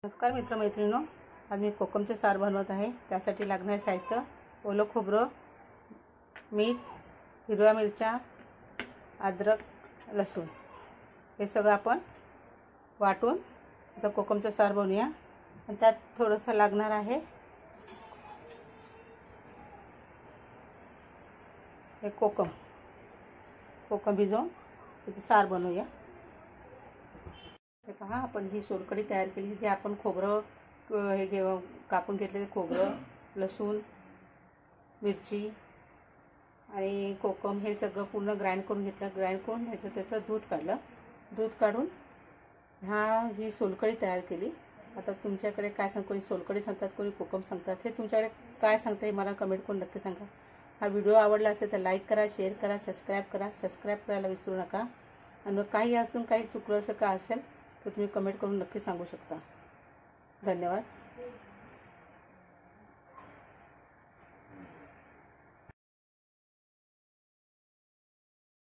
नमस्कार मित्रमैत्रिणींनो, आज मी कोकमचे सार बनवत आहे। त्यासाठी लागणारे साहित्य: ओलं खोबरं, मीठ, हिरव्या मिरच्या, अद्रक, लसूण हे सगळं आपण वाटून आता कोकमचे सार बनवूया। आणि त्यात थोडंसं लागणार आहे हे कोकम भिजवून त्याचे सार बनवूया। हे पहा, आपण ही सोलकढी तयार केली। जे आपण खोबरं कापून घेतलेले खोबरं, लसूण, मिरची आणि कोकम हे सगळं पूर्ण ग्राइंड करून घेतलं। ग्राइंड करून त्याचं दूध काढलं। दूध काढून ही सोलकढी तयार केली। आता तुमच्याकडे काय कोणी सोलकढी सांगतात, कोणी कोकम सांगतात, हे तुमच्याकडे काय सांगता हे मला कमेंट करून नक्की सांगा। हा व्हिडिओ आवडला असेल तर लाईक करा, शेअर करा, सबस्क्राईब करायला विसरू नका। आणि काही असून काही चुकलं असं का असेल तर तुम्ही कमेंट करून नक्की सांगू शकता। धन्यवाद।